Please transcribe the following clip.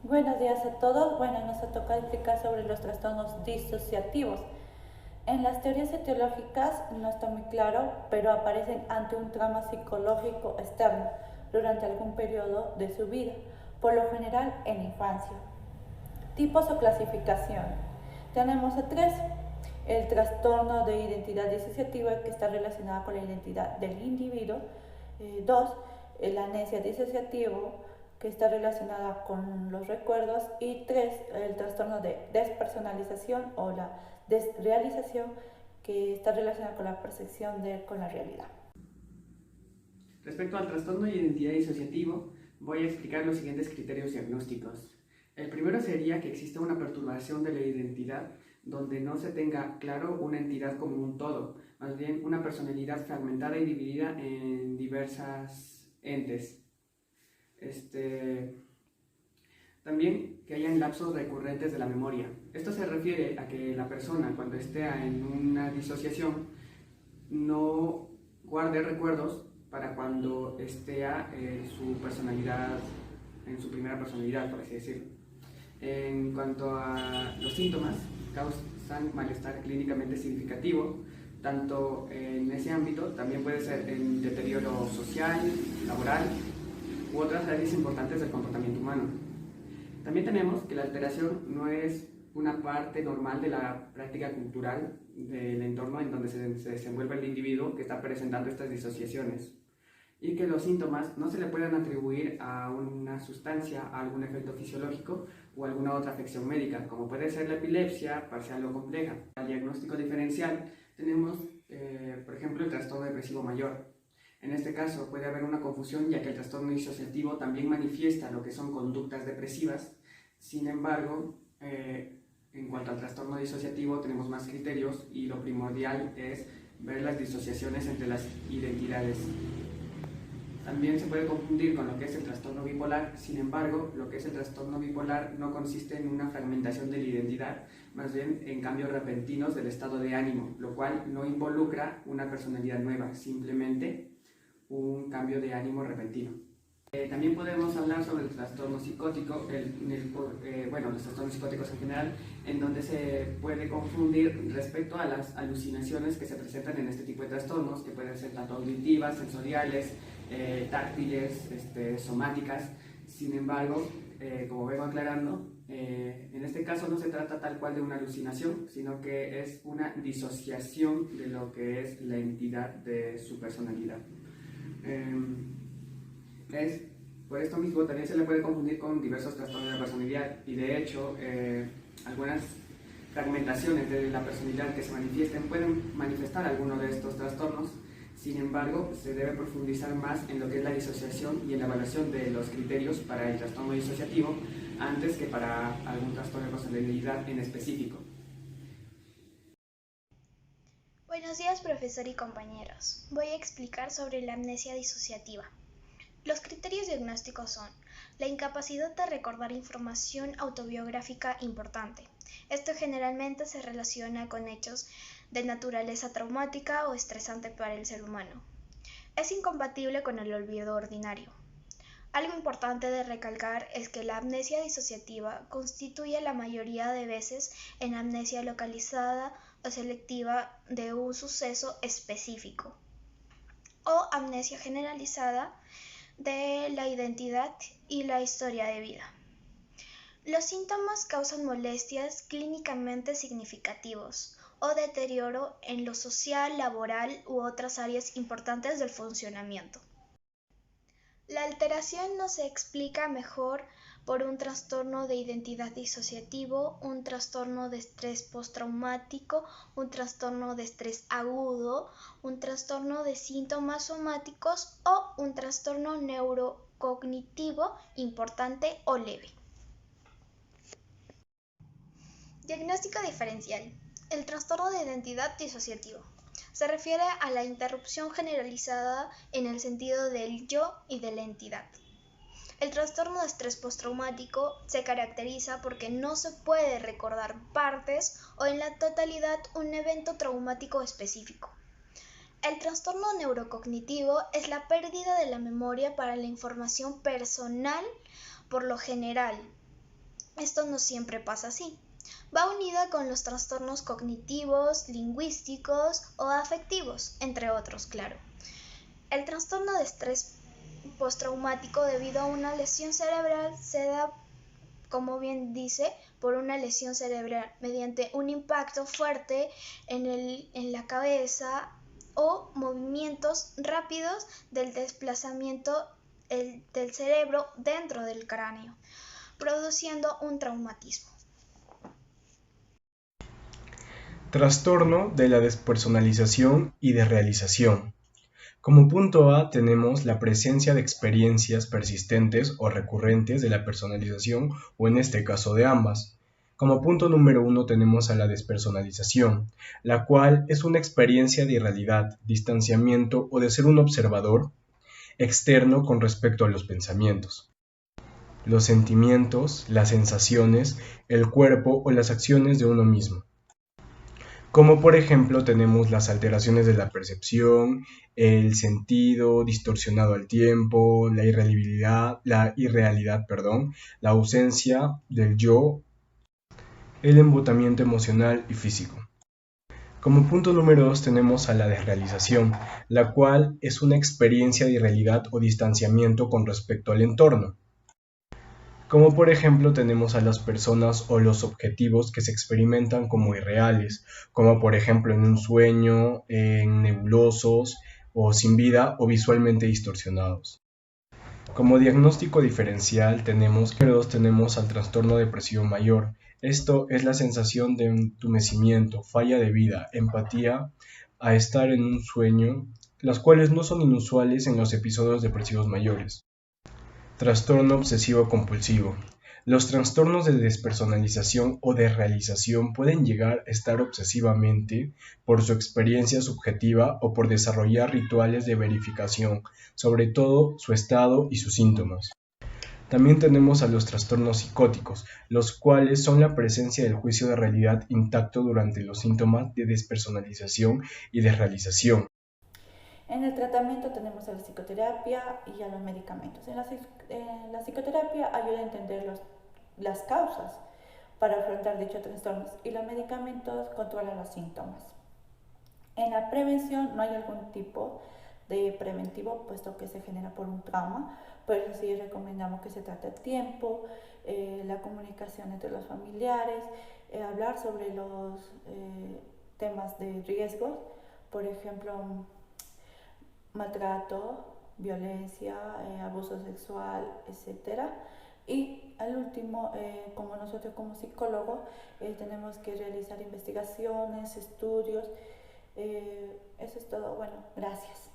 Buenos días a todos. Bueno, nos ha tocado explicar sobre los trastornos disociativos. En las teorías etiológicas no está muy claro, pero aparecen ante un trauma psicológico externo durante algún periodo de su vida, por lo general en infancia. Tipos o clasificación. Tenemos a tres. El trastorno de identidad disociativa, que está relacionada con la identidad del individuo. Dos, la amnesia disociativo, que está relacionada con los recuerdos. Y tres, el trastorno de despersonalización o la desrealización, que está relacionada con la percepción con la realidad. Respecto al trastorno de identidad disociativo, voy a explicar los siguientes criterios diagnósticos. El primero sería que existe una perturbación de la identidad donde no se tenga claro una entidad como un todo, más bien una personalidad fragmentada y dividida en diversas entes. También que hayan lapsos recurrentes de la memoria. Esto se refiere a que la persona, cuando esté en una disociación, no guarde recuerdos para cuando esté su personalidad, en su primera personalidad, por así decirlo. En cuanto a los síntomas, causan malestar clínicamente significativo, tanto en ese ámbito, también puede ser en deterioro social, laboral u otras áreas importantes del comportamiento humano. También tenemos que la alteración no es una parte normal de la práctica cultural del entorno en donde se desenvuelve el individuo que está presentando estas disociaciones, y que los síntomas no se le pueden atribuir a una sustancia, a algún efecto fisiológico o alguna otra afección médica, como puede ser la epilepsia parcial o compleja. Al diagnóstico diferencial tenemos, por ejemplo, el trastorno depresivo mayor. En este caso puede haber una confusión, ya que el trastorno disociativo también manifiesta lo que son conductas depresivas. Sin embargo, en cuanto al trastorno disociativo tenemos más criterios, y lo primordial es ver las disociaciones entre las identidades. También se puede confundir con lo que es el trastorno bipolar. Sin embargo, lo que es el trastorno bipolar no consiste en una fragmentación de la identidad, más bien en cambios repentinos del estado de ánimo, lo cual no involucra una personalidad nueva, simplemente un cambio de ánimo repentino. También podemos hablar sobre el trastorno psicótico, los trastornos psicóticos en general, en donde se puede confundir respecto a las alucinaciones que se presentan en este tipo de trastornos, que pueden ser tanto auditivas, sensoriales, táctiles, somáticas. Sin embargo, como vengo aclarando, en este caso no se trata tal cual de una alucinación, sino que es una disociación de lo que es la entidad de su personalidad. Por esto mismo también se le puede confundir con diversos trastornos de la personalidad, y de hecho algunas fragmentaciones de la personalidad que se manifiesten pueden manifestar alguno de estos trastornos. Sin embargo, se debe profundizar más en lo que es la disociación y en la evaluación de los criterios para el trastorno disociativo antes que para algún trastorno de personalidad en específico. Buenos días, profesor y compañeros. Voy a explicar sobre la amnesia disociativa. Los criterios diagnósticos son la incapacidad de recordar información autobiográfica importante. Esto generalmente se relaciona con hechos de naturaleza traumática o estresante para el ser humano. Es incompatible con el olvido ordinario. Algo importante de recalcar es que la amnesia disociativa constituye la mayoría de veces en amnesia localizada o selectiva de un suceso específico, o amnesia generalizada de la identidad y la historia de vida. Los síntomas causan molestias clínicamente significativos o deterioro en lo social, laboral u otras áreas importantes del funcionamiento. La alteración no se explica mejor por un trastorno de identidad disociativo, un trastorno de estrés postraumático, un trastorno de estrés agudo, un trastorno de síntomas somáticos o un trastorno neurocognitivo importante o leve. Diagnóstico diferencial. El trastorno de identidad disociativo se refiere a la interrupción generalizada en el sentido del yo y de la entidad. El trastorno de estrés postraumático se caracteriza porque no se puede recordar partes o en la totalidad un evento traumático específico. El trastorno neurocognitivo es la pérdida de la memoria para la información personal por lo general, Esto no siempre pasa así. Va unida con los trastornos cognitivos, lingüísticos o afectivos, entre otros, claro. El trastorno de estrés postraumático debido a una lesión cerebral se da, como bien dice, por una lesión cerebral mediante un impacto fuerte en la cabeza o movimientos rápidos del desplazamiento del cerebro dentro del cráneo, produciendo un traumatismo. Trastorno de la despersonalización y desrealización. Como punto A tenemos la presencia de experiencias persistentes o recurrentes de la personalización o en este caso de ambas. Como punto número 1 tenemos a la despersonalización, la cual es una experiencia de irrealidad, distanciamiento o de ser un observador externo con respecto a los pensamientos, los sentimientos, las sensaciones, el cuerpo o las acciones de uno mismo. Como por ejemplo tenemos las alteraciones de la percepción, el sentido distorsionado al tiempo, la irrealidad, la ausencia del yo, el embotamiento emocional y físico. Como punto número 2 tenemos a la desrealización, la cual es una experiencia de irrealidad o distanciamiento con respecto al entorno. Como por ejemplo tenemos a las personas o los objetivos que se experimentan como irreales, como por ejemplo en un sueño, en nebulosos o sin vida o visualmente distorsionados. Como diagnóstico diferencial tenemos al trastorno depresivo mayor. Esto es la sensación de entumecimiento, falla de vida, empatía a estar en un sueño, las cuales no son inusuales en los episodios depresivos mayores. Trastorno obsesivo compulsivo. Los trastornos de despersonalización o desrealización pueden llegar a estar obsesivamente por su experiencia subjetiva o por desarrollar rituales de verificación, sobre todo su estado y sus síntomas. También tenemos a los trastornos psicóticos, los cuales son la presencia del juicio de realidad intacto durante los síntomas de despersonalización y desrealización. En el tratamiento tenemos a la psicoterapia y a los medicamentos. En la psicoterapia ayuda a entender las causas para afrontar dichos trastornos y los medicamentos controlan los síntomas. En la prevención no hay algún tipo de preventivo, puesto que se genera por un trauma, pero sí recomendamos que se trate a tiempo, la comunicación entre los familiares, hablar sobre los temas de riesgos, por ejemplo, maltrato, violencia, abuso sexual, etc. Y al último, como nosotros como psicólogos, tenemos que realizar investigaciones, estudios. Eso es todo. Bueno, gracias.